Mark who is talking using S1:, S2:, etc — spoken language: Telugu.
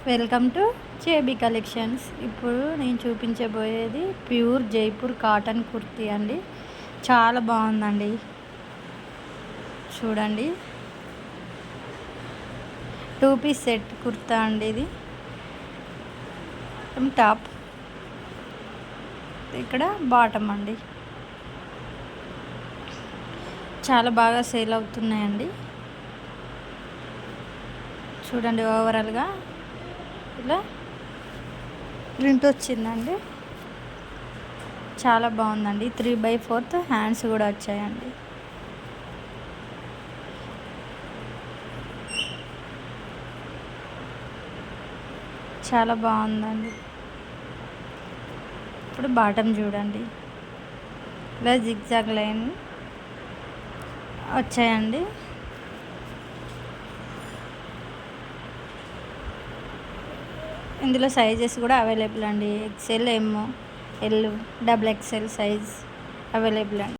S1: Welcome to JB collections. ఇప్పుడు నేను చూపించబోయేది ప్యూర్ జైపూర్ కాటన్ కుర్తీ అండి. చాలా బాగుందండి, చూడండి. 2 పీస్ సెట్ కుర్తా అండి. ఇది టాప్, ఇక్కడ బాటమ్ అండి. చాలా బాగా సేల్ అవుతున్నాయండి. చూడండి, ఓవరాల్గా ఇలా ప్రింట్ వచ్చిందండి. చాలా బాగుందండి. 3/4 హ్యాండ్స్ కూడా వచ్చాయండి. చాలా బాగుందండి. ఇప్పుడు బాటమ్ చూడండి, ఇలా జిగ్జాగ్ లైన్ వచ్చాయండి. ఇందులో సైజెస్ కూడా అవైలబుల్ అండి. XL, M, L, XXL size available అండి.